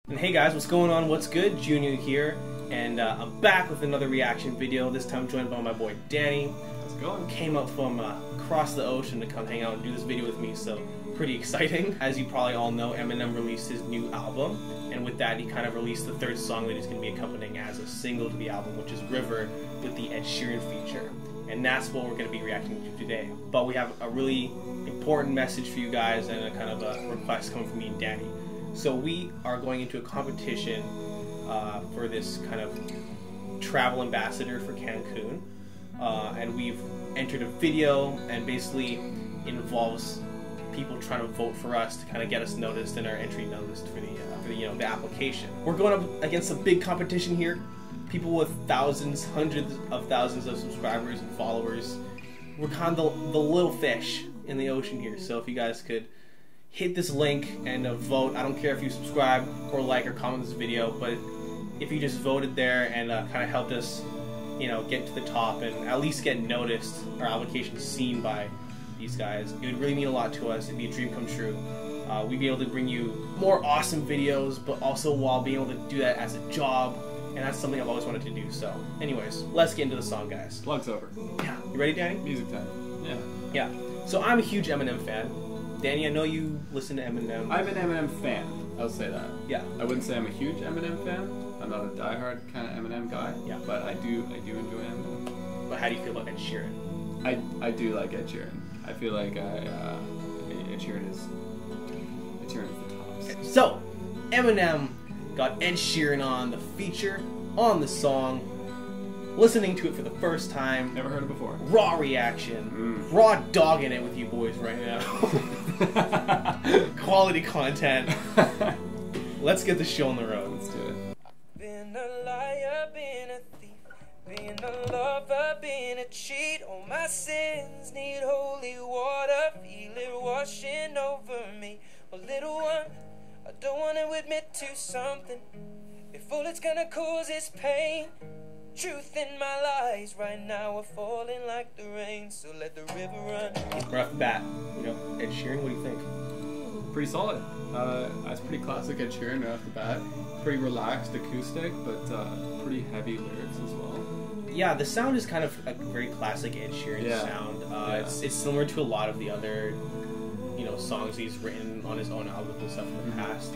And hey guys, what's going on? What's good? Junior here, and I'm back with another reaction video. This time joined by my boy Danny. How's it going? Came up from across the ocean to come hang out and do this video with me, so pretty exciting. As you probably all know, Eminem released his new album, and with that he kind of released the third song that he's going to be accompanying as a single to the album, which is River with the Ed Sheeran feature. And that's what we're going to be reacting to today. But we have a really important message for you guys and a kind of a request coming from me and Danny. So we are going into a competition for this kind of travel ambassador for Cancun, and we've entered a video, and basically involves people trying to vote for us to kind of get us noticed in our entry noticed for the application. We're going up against a big competition here. People with thousands, hundreds of thousands of subscribers and followers. We're kind of the little fish in the ocean here. So if you guys could hit this link and vote. I don't care if you subscribe or like or comment this video, but if you just voted there and kind of helped us, get to the top and at least get noticed, our application seen by these guys, it would really mean a lot to us. It'd be a dream come true. We'd be able to bring you more awesome videos, but also while being able to do that as a job, and that's something I've always wanted to do. So anyways, let's get into the song, guys. Plug's over. Yeah. You ready, Danny? Music time. Yeah. Yeah. So I'm a huge Eminem fan. Danny, I know you listen to Eminem. I'm an Eminem fan. I'll say that. Yeah. I wouldn't say I'm a huge Eminem fan. I'm not a diehard kind of Eminem guy. Yeah. But I do enjoy Eminem. But how do you feel about Ed Sheeran? I do like Ed Sheeran. I feel like Ed Sheeran is the tops. Okay. So Eminem got Ed Sheeran on the feature on the song. Listening to it for the first time. Never heard it before. Raw reaction. Raw dogging it with you boys right now. Quality content. Let's get the show on the road. Let's do it. Been a liar, been a thief, been a lover, been a cheat. All my sins need holy water. Feel it washing over me. Well, little one, I don't want to admit to something. If all it's gonna cause is pain, truth in my lies right now are falling like the rain, so let the river run. Right off the bat, Ed Sheeran, what do you think? Pretty solid. That's pretty classic Ed Sheeran right off the bat. Pretty relaxed acoustic, but pretty heavy lyrics as well. Yeah, the sound is kind of a very classic Ed Sheeran sound. It's similar to a lot of the other, songs he's written on his own albums and stuff in the past.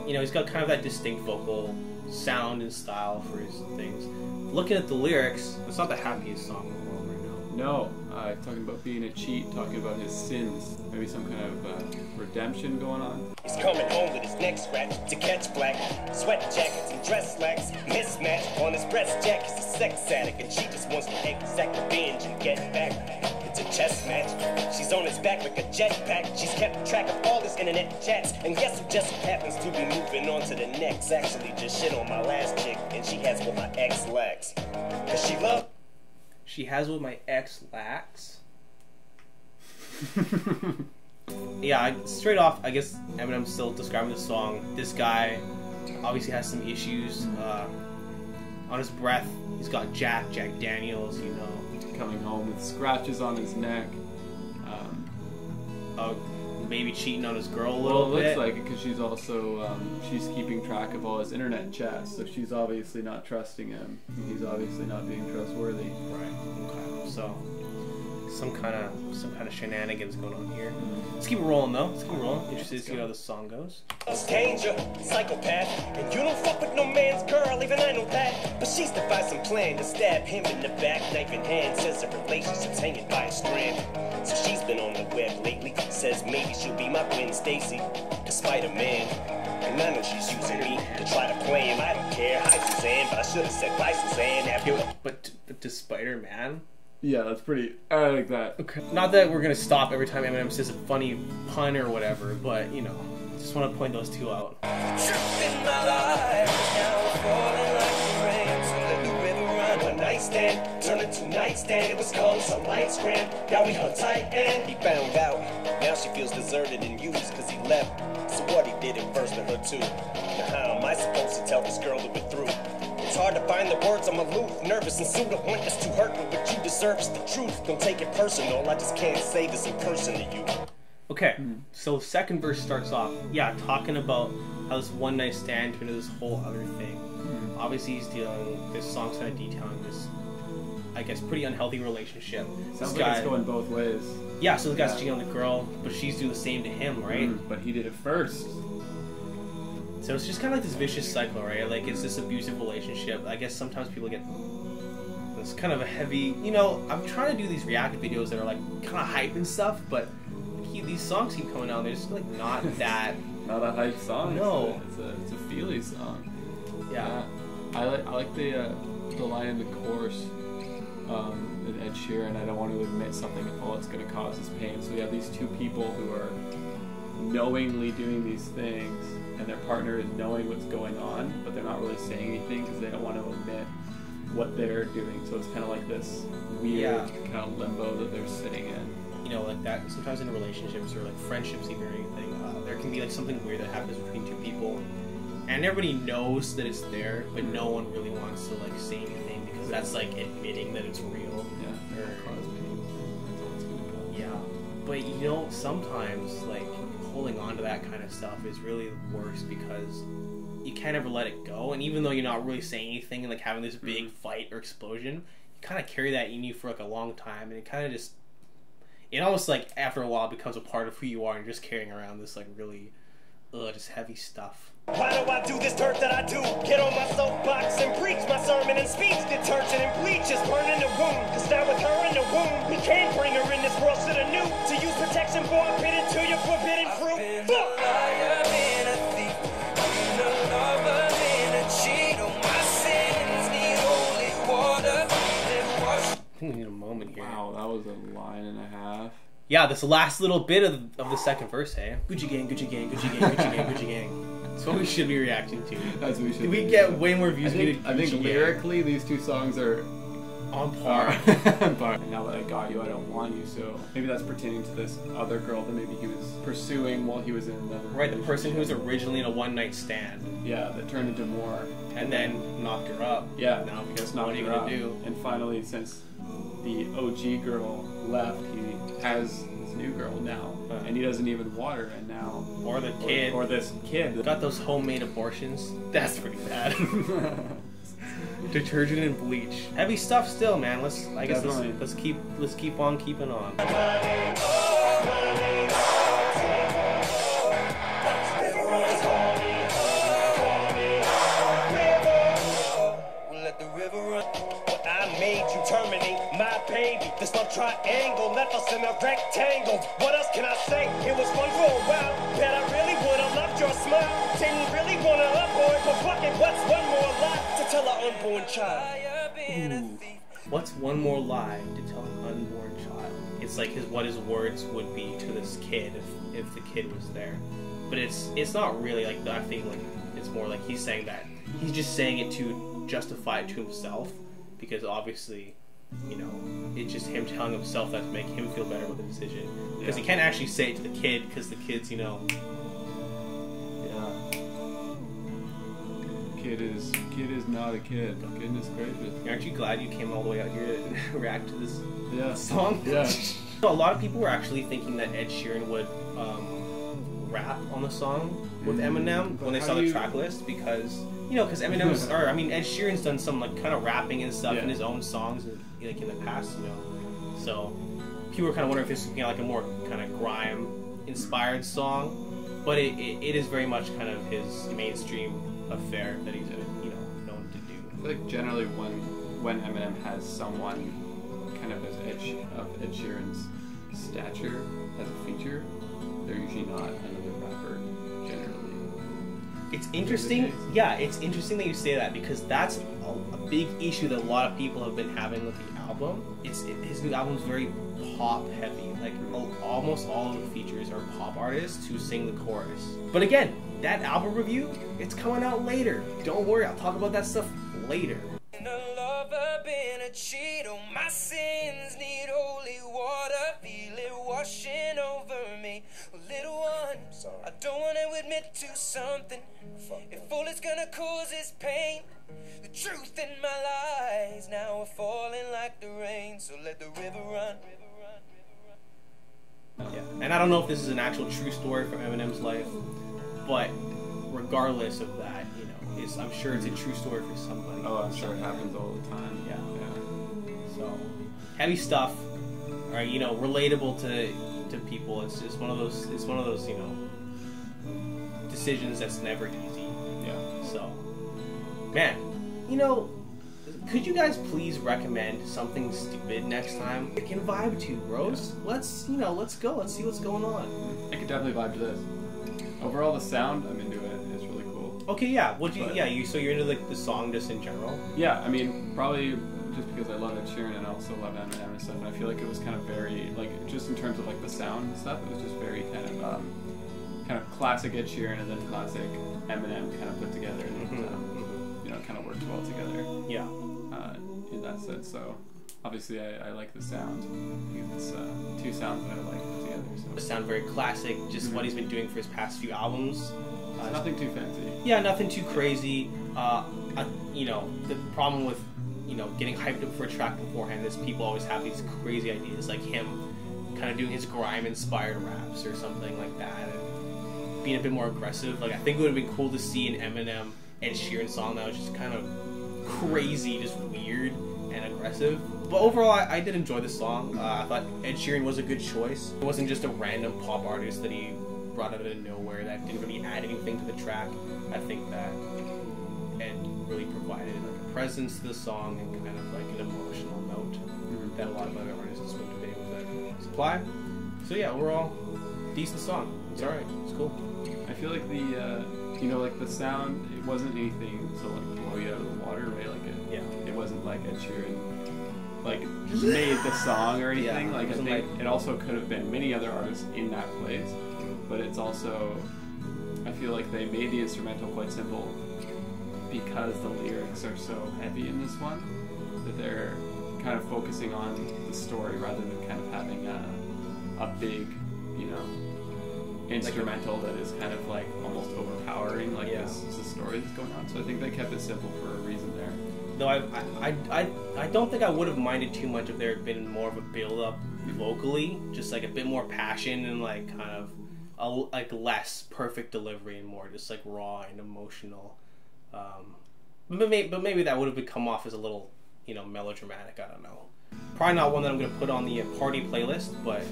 He's got kind of that distinct vocal sound and style for his things. Looking at the lyrics, it's not the happiest song in the world right now. No, talking about being a cheat, talking about his sins, maybe some kind of redemption going on. He's coming home with his neck scratched to catch black. Sweat jackets and dress slacks, mismatch on his breast jack. He's a sex addict and she just wants to exact revenge and get back. It's a chess match. She's on his back like a jetpack. She's kept track of all his internet chats. And guess who just happens to be moving on to the next? Actually just shit on my last chick, and she has what my ex lacks. Cause she loves. She has what my ex lacks. Yeah, straight off, I guess Eminem's still describing the song. This guy obviously has some issues. On his breath, he's got Jack Daniels, Coming home with scratches on his neck. Maybe cheating on his girl a little bit. Well, it looks like it because she's also she's keeping track of all his internet chats, so she's obviously not trusting him. He's obviously not being trustworthy. Right. Okay. So some kind of shenanigans going on here. Let's keep it rolling though. Let's keep it rolling. Interested to see how the song goes. Danger, psychopath, and you don't fuck with no man's girl, even I know that. But she's devised some plan to stab him in the back, knife in hand. Says the relationship's hanging by a strand. So she's been on the web lately. Says maybe she'll be my Gwen Stacy, despite a man. And I know she's using me to try to play him. I don't care. Hi Suzanne, but I should have said bye Suzanne after. But despite her man. Yeah, that's pretty. I like that. Okay. Not that we're gonna stop every time Eminem says a funny pun or whatever, but just want to point those two out. Truth in my life now are falling like the rain, so let the river run. One night stand, turned into nightstand. It was called some light scram. Now we hung tight and he found out. Now she feels deserted and used cause he left. So what he did it first to her too. Now how am I supposed to tell this girl that we're through? It's hard to find the words, I'm aloof, nervous and sued. I want this to hurt, but what you deserve is the truth. Don't take it personal, I just can't say this in person to you. Okay, so second verse starts off, talking about how this one night stand turned into this whole other thing. Obviously, this song's kind of detailing this, I guess, pretty unhealthy relationship. Sounds like it's going both ways. Yeah, so the guy's cheating on the girl, but she's doing the same to him, right? But he did it first. So it's just kind of like this vicious cycle, right? Like, it's this abusive relationship. I guess sometimes people get this kind of a heavy, I'm trying to do these react videos that are like kind of hype and stuff, but these songs keep coming out and they're just like not that not a hype song. No, it's a feely song. Yeah. I like the line in the chorus with Ed Sheeran, I don't want to admit something if all it's going to cause is pain. So you have these two people who are knowingly doing these things and their partner is knowing what's going on, but they're not really saying anything because they don't want to admit what they're doing. So it's kind of like this weird kind of limbo that they're sitting in. Like that sometimes in relationships or like friendships even or anything, there can be like something weird that happens between two people and everybody knows that it's there, but no one really wants to like say anything because that's like admitting that it's real. Yeah. Or cause pain. That's all it's gonna cause. But sometimes like holding on to that kind of stuff is really worse because you can't ever let it go, and even though you're not really saying anything and like having this big fight or explosion, you kind of carry that in you for like a long time, and it almost like after a while becomes a part of who you are and you're just carrying around this like really just heavy stuff. Why do I do this dirt that I do? Get on my soapbox and preach my sermon and speech. Detergent and bleach is burning the wound. Cause now with her in the womb, we can't bring her in this world to the new. To use protection forbidden to your forbidden fruit. I've been a liar, been a thief, been a lover, been a cheat. Oh, my sins need holy water. I think we need a moment here. Wow, that was a line and a half. Yeah, this last little bit of the second verse, hey? Gucci gang, Gucci gang, Gucci gang, Gucci gang, Gucci gang. That's what we should be reacting to. That's what we should. We get way more views. I think lyrically, these two songs are on par. But now that I got you, I don't want you. So maybe that's pertaining to this other girl that maybe he was pursuing while he was in another. Right, the person who was originally in a one-night stand. Yeah, that turned into more. And then knocked her up. Yeah, now because knocked what are you her gonna up. do? And finally, since the OG girl left, he has this new girl now, and he doesn't even water it now. Or the kid. Or this kid. Got those homemade abortions. That's pretty bad. Detergent and bleach. Heavy stuff still, man. Let's keep on keeping on. Let the river run. I made you terminate my baby. This love triangle left us in a rectangle. What else can I say? It was fun for a while. Bet I really would've loved your smile. Didn't really wanna avoid, but fuck it, what's one more lie to tell an unborn child? What's one more lie to tell an unborn child? It's like what his words would be to this kid if the kid was there. But it's not really like that thing. Like it's more like he's saying that he's just saying it to justify it to himself, because obviously, it's just him telling himself that to make him feel better with the decision. Because he can't actually say it to the kid because the kid's Kid is not a kid. Goodness gracious. Aren't you glad you came all the way out here to react to this song? Yeah. A lot of people were actually thinking that Ed Sheeran would rap on the song with Eminem when they saw the track list, because Eminem's Ed Sheeran's done some like kind of rapping and stuff in his own songs like in the past, So people were kind of wondering if this was like a more kind of grime inspired song, but it is very much kind of his mainstream affair that he's known to do. Like generally when Eminem has someone kind of as Ed Sheeran's stature as a feature, they're usually not another rapper generally. It's interesting. Yeah, it's interesting that you say that, because that's a big issue that a lot of people have been having with the album. His new album's very pop heavy. Like almost all of the features are pop artists who sing the chorus. But again, that album review, it's coming out later. Don't worry, I'll talk about that stuff later. Been a lover, been a cheat. Oh, my sins need holy water. Feel it washing over me. Little one, I don't want to admit to something. If all it's gonna cause is pain, the truth in my lies now are falling like the rain. So let the river run. Yeah. And I don't know if this is an actual true story from Eminem's life, but regardless of that, you know, I'm sure it's a true story for somebody. Oh, I'm sure it happens all the time. Yeah. Yeah. So, heavy stuff, right? You know, relatable to people. It's just one of those. It's one of those, you know, decisions that's never easy. Yeah. So, man, you know, could you guys please recommend something stupid next time? I can vibe to, bros. Yeah. Let's go. Let's see what's going on. I could definitely vibe to this. Overall, the sound, I'm into it. It's really cool. Okay, yeah. So you're into like the song just in general? Yeah, I mean, probably just because I love Ed Sheeran and I also love Eminem and stuff, and I feel like it was kind of very, like, just in terms of like the sound and stuff, it was just very kind of classic Ed Sheeran and then classic Eminem kind of put together, and you know, kind of worked well together. Yeah. In that sense, so obviously I like the sound. It's two sounds that I like put together. So. It sound very classic, just what he's been doing for his past few albums. It's nothing too fancy. Yeah, nothing too crazy. You know, the problem with, you know, getting hyped up for a track beforehand is people always have these crazy ideas, like him kind of doing his grime-inspired raps or something like that, and being a bit more aggressive. Like, I think it would have been cool to see an Eminem Ed Sheeran song that was just kind of crazy, just weird and aggressive. But overall, I did enjoy the song. I thought Ed Sheeran was a good choice. It wasn't just a random pop artist that he brought out of nowhere that didn't really add anything to the track. I think that Ed really provided like a presence to the song and kind of like an emotional note that a lot of other artists wouldn't be able to supply. So yeah, overall, decent song. It's alright. It's cool. I feel like the you know, like the sound, it wasn't anything to like blow you out of the water, right? Like it wasn't like Ed Sheeran like made the song or anything. Yeah, like I think it also could have been many other artists in that place, but it's also, I feel like they made the instrumental quite simple because the lyrics are so heavy in this one that they're kind of focusing on the story rather than kind of having a big, you know, instrumental that is kind of like almost overpowering, like this is the story that's going on. So I think they kept it simple for a reason there. Though I don't think I would have minded too much if there had been more of a build up vocally, just like a bit more passion and like kind of like less perfect delivery and more just like raw and emotional. But maybe that would have come off as a little, you know, melodramatic. I don't know. Probably not one that I'm going to put on the party playlist, but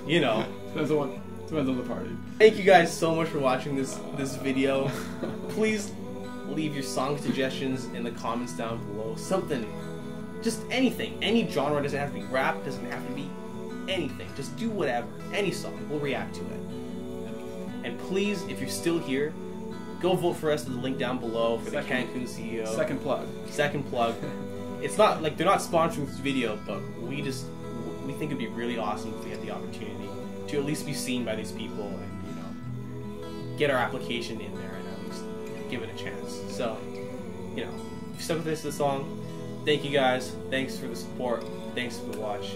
you know. Depends on the party. Thank you guys so much for watching this video. Please leave your song suggestions in the comments down below. Something, just anything. Any genre, doesn't have to be rap, doesn't have to be anything. Just do whatever. Any song. We'll react to it. And please, if you're still here, go vote for us at the link down below for the Cancun CEO. Second plug. It's not like they're not sponsoring this video, but we think it'd be really awesome if we had the opportunity to at least be seen by these people and, you know, get our application in there and at least give it a chance. So, you know, if you stuck with this song, thank you guys. Thanks for the support. Thanks for the watch.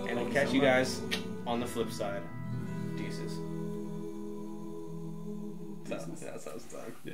And we'll catch you guys on the flip side. Deuces. That sounds done. Yeah.